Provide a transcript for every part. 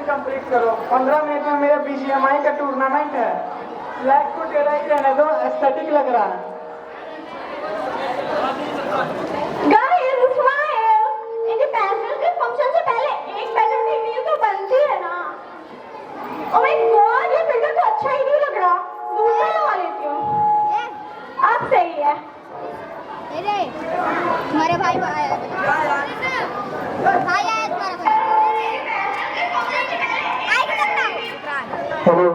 जल्दी कंप्लीट करो। 15 मिनट में मेरा BGMI का टूर्नामेंट है। ब्लैक को टेढ़ा ही रहने दो, एस्थेटिक लग रहा है। Guys, smile! Independence day function से पहले एक बेटर वीडियो तो बनती है ना। Oh my God, ये फिल्टर तो अच्छा ही नहीं लग रहा। दूसरा लगा लेती हूँ। अब सही है। तुम्हारे भाई आया तुम्हारा हेलो,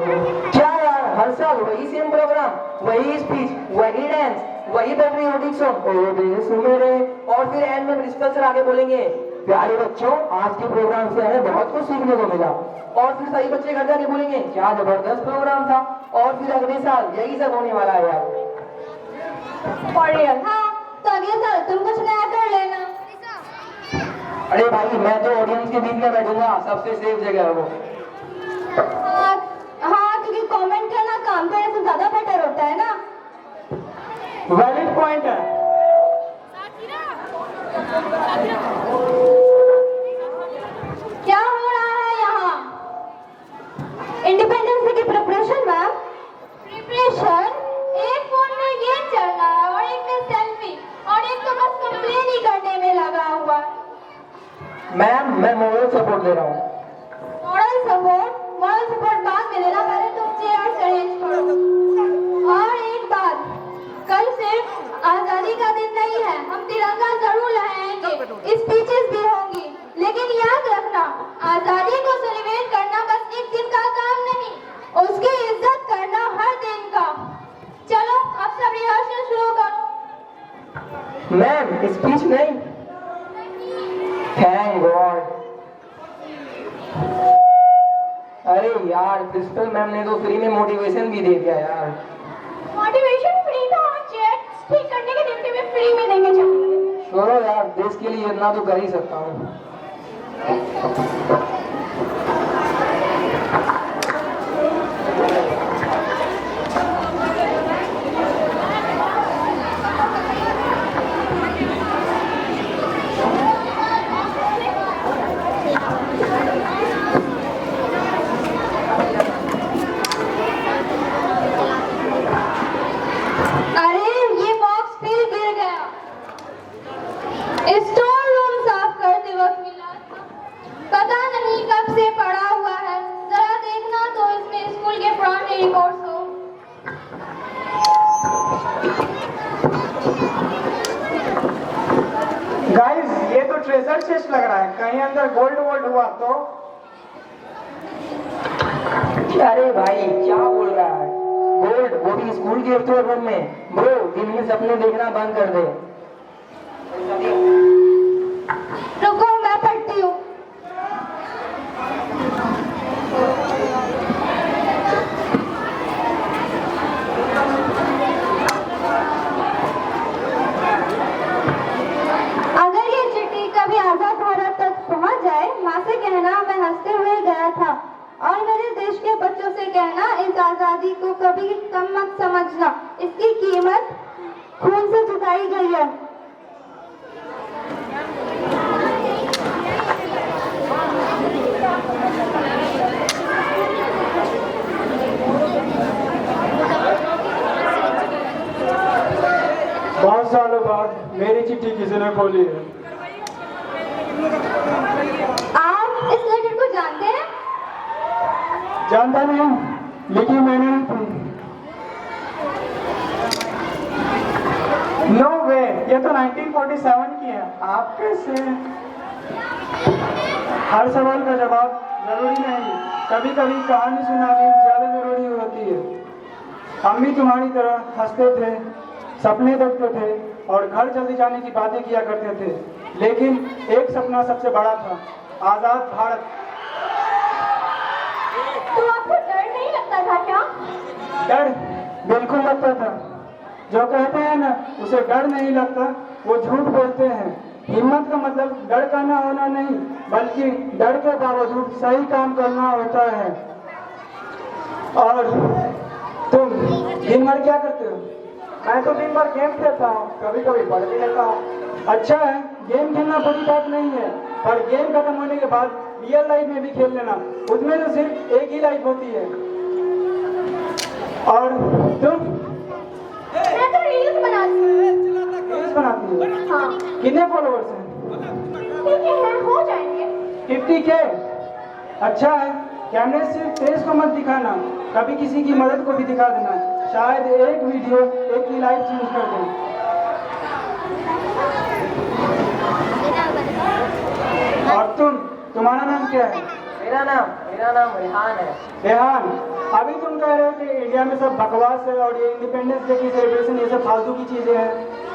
क्या यार, हर साल वही सेम प्रोग्राम, वही स्पीच, वही डांस, वही पेट्रियोटिक सॉन्ग, ओ देश मेरे, और फिर एंड में प्रिंसिपल सर आगे बोलेंगे, प्यारे बच्चों, आज के प्रोग्राम से हमें बहुत कुछ सीखने को मिला। और फिर सभी बच्चे घर जाके बोलेंगे, क्या जबरदस्त प्रोग्राम था। और फिर अगले साल यही सब होने वाला है यार। For real? हाँ, तो अगले साल तुम कुछ नया कर लेना। अरे भाई, मैं तो ऑडियंस के बीच में बैठूंगा, सबसे सेफ जगह है वो। हाँ, क्योंकि कमेंट करना काम करने से ज्यादा बेटर होता है ना। वैलिड पॉइंट है। क्या हो रहा है यहाँ? इंडिपेंडेंस डे की प्रिपरेशन मैम। प्रिपरेशन? एक फोन में गेम चल रहा है और एक में सेल्फी और एक तो बस कंप्लेन ही करने में लगा हुआ है। मैम, मैं मोरल सपोर्ट दे रहा हूँ। मॉरल सपोर्ट बाद में देना, पहले तुम चेयर अरेंज करो। और एक बात, कल सिर्फ आजादी का दिन नहीं है, हम तिरंगा जरूर लहराएंगे, स्पीचेस भी होंगी, लेकिन याद रखना, आजादी को सेलिब्रेट करना बस एक दिन का काम नहीं, उसकी इज्जत करना हर दिन का। चलो अब सब रिहर्सल शुरू करो। मैम, स्पीच नहीं। Thank God. अरे यार, प्रिंसिपल मैम ने तो फ्री में मोटिवेशन भी दे दिया यार। मोटिवेशन फ्री था और चेयर ठीक करने के दिन भी फ्री में देंगे। चलो छोड़ो यार, देश के लिए इतना तो कर ही सकता हूँ। गाइस, ये तो ट्रेजर चेस्ट लग रहा है, कहीं अंदर गोल्ड वोल्ड हुआ तो। अरे भाई, क्या बोल रहा है? गोल्ड, वो भी स्कूल के स्टोर रूम में। ब्रो, दिन में सपने देखना बंद कर दे। रुको, मैं पढ़ती हूँ। अगर ये चिट्ठी कभी आजाद भारत तक पहुँच जाए, माँ से कहना मैं हंसते हुए गया था, और मेरे देश के बच्चों से कहना इस आजादी को कभी कम मत समझना, इसकी कीमत खून से चुकाई गई है। बहुत सालों बाद मेरी चिट्ठी किसी ने खोली है। आप इस लेटर को जानते हैं? जानता नहीं, लिखी मैंने नहीं थी। नो वे, ये तो 1947 की है। आप कैसे? हर सवाल का जवाब जरूरी नहीं, कभी कभी कहानी सुनानी ज्यादा जरूरी होती है। हम भी तुम्हारी तरह हंसते थे, सपने देखते थे और घर जल्दी जाने की बातें किया करते थे, लेकिन एक सपना सबसे बड़ा था, आजाद भारत। तो आपको डर नहीं लगता था क्या? डर बिल्कुल लगता था। जो कहते हैं ना उसे डर नहीं लगता, वो झूठ बोलते हैं। हिम्मत का मतलब डर का ना होना नहीं, बल्कि डर के बावजूद सही काम करना होता है। और तुम दिन भर क्या करते हो? मैं तो दिन भर गेम खेलता हूँ, कभी कभी पढ़ भी लेता हूँ। अच्छा है, गेम खेलना बुरी बात नहीं है, पर गेम खत्म होने के बाद रियल लाइफ में भी खेल लेना, उसमें तो सिर्फ एक ही लाइफ होती है। और तुम? मैं तो रील्स बनाती हूँ। रील्स बनाती हो? हाँ। कितने फॉलोअर्स हैं? ठीक है, हो जाएंगे। 50K? अच्छा है। कैमरे से फेस को मत दिखाना, कभी किसी की मदद को भी दिखा देना, शायद एक वीडियो एक की लाइफ चेंज कर दे। और तुम्हारा नाम क्या है? मेरा नाम रेहान है। रेहान, अभी तुम कह रहे हो कि इंडिया में सब बकवास है और ये इंडिपेंडेंस डे की सेलिब्रेशन ये सब फालतू की चीजें हैं।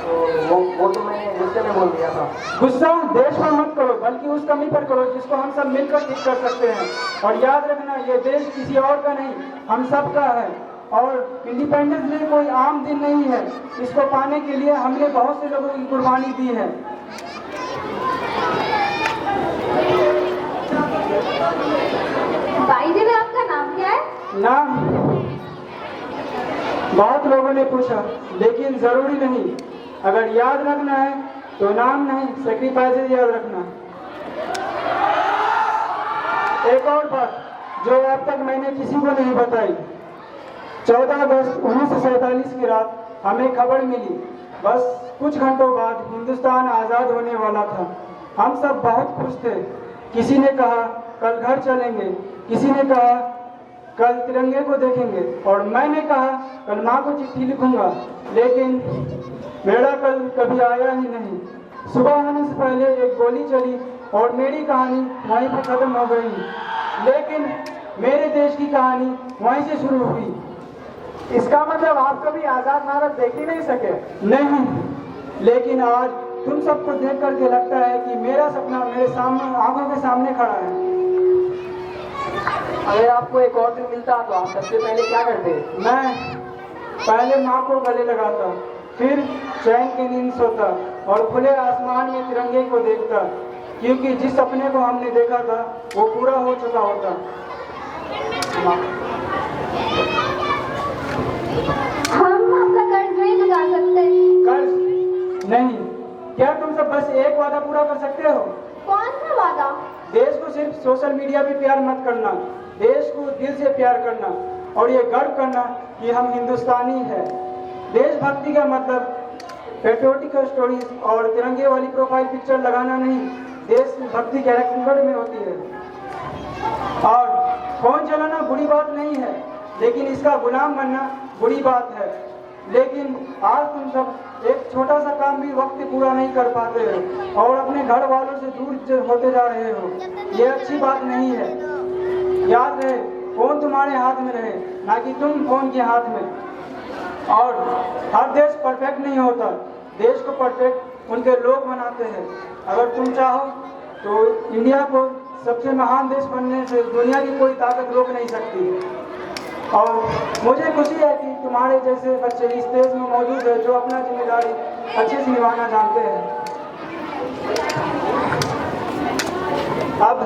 तो वो तो मैंने गुस्से में बोल दिया था। गुस्सा देश पर मत करो, बल्कि उस कमी पर करो जिसको हम सब मिलकर ठीक कर सकते हैं। और याद रखना, ये देश किसी और का नहीं, हम सब का है। और इंडिपेंडेंस डे कोई आम दिन नहीं है, इसको पाने के लिए हमने बहुत से लोगों की कुर्बानी दी है। भाई जी, आपका नाम क्या है? नाम बहुत लोगों ने पूछा, लेकिन जरूरी नहीं। अगर याद रखना है तो नाम नहीं, सेक्रीफाइसेस याद रखना। एक और बात जो अब तक मैंने किसी को नहीं बताई, 14 अगस्त 1947 की रात हमें खबर मिली, बस कुछ घंटों बाद हिंदुस्तान आज़ाद होने वाला था। हम सब बहुत खुश थे। किसी ने कहा कल घर चलेंगे, किसी ने कहा कल तिरंगे को देखेंगे, और मैंने कहा कल माँ को चिट्ठी लिखूंगा। लेकिन मेरा कल कभी आया ही नहीं। सुबह होने से पहले एक गोली चली और मेरी कहानी वहीं पर खत्म हो गई। लेकिन मेरे देश की कहानी वहीं से शुरू हुई। इसका मतलब आप कभी आजाद भारत देख ही नहीं सके? नहीं, लेकिन आज तुम सबको देख करके लगता है कि मेरा सपना मेरे सामने, आंखों के सामने खड़ा है। अगर आपको एक और दिन मिलता तो आप सबसे पहले क्या करते? मैं पहले माँ को गले लगाता, फिर चैन की नींद सोता और खुले आसमान में तिरंगे को देखता, क्योंकि जिस सपने को हमने देखा था वो पूरा हो चुका होता। हम आपका कर्ज नहीं चुका सकते। कर्ज नहीं? क्या तुम सब बस एक वादा पूरा कर सकते हो? कौन सा वादा? देश को सिर्फ सोशल मीडिया पे प्यार मत करना, देश को दिल से प्यार करना और ये गर्व करना कि हम हिंदुस्तानी हैं। देशभक्ति का मतलब पेट्रियोटिक स्टोरीज और तिरंगे वाली प्रोफाइल पिक्चर लगाना नहीं, देशभक्ति कैरेक्टर में होती है। और फोन चलाना बुरी बात नहीं है, लेकिन इसका गुलाम बनना बुरी बात है। लेकिन आज तुम सब एक छोटा सा काम भी वक्त पे पूरा नहीं कर पाते हो और अपने घर वालों से दूर होते जा रहे हो। ये अच्छी बात नहीं है। याद रहे, फोन तुम्हारे हाथ में रहे, ना कि तुम फोन के हाथ में। और हर देश परफेक्ट नहीं होता, देश को परफेक्ट उनके लोग बनाते हैं। अगर तुम चाहो तो इंडिया को सबसे महान देश बनने से दुनिया की कोई ताकत रोक नहीं सकती। और मुझे खुशी है कि तुम्हारे जैसे बच्चे इस देश में मौजूद है जो अपना जिम्मेदारी अच्छे से निभाना जानते हैं। अब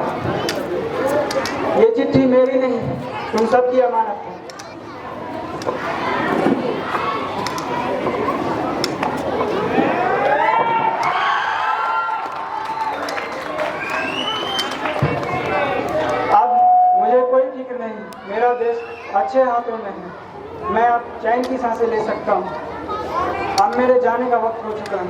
ये चिट्ठी मेरी नहीं, तुम सबकी अमानत है। मेरा देश अच्छे हाथों में है। मैं अब चैन की सांसें ले सकता हूँ। अब मेरे जाने का वक्त हो चुका है।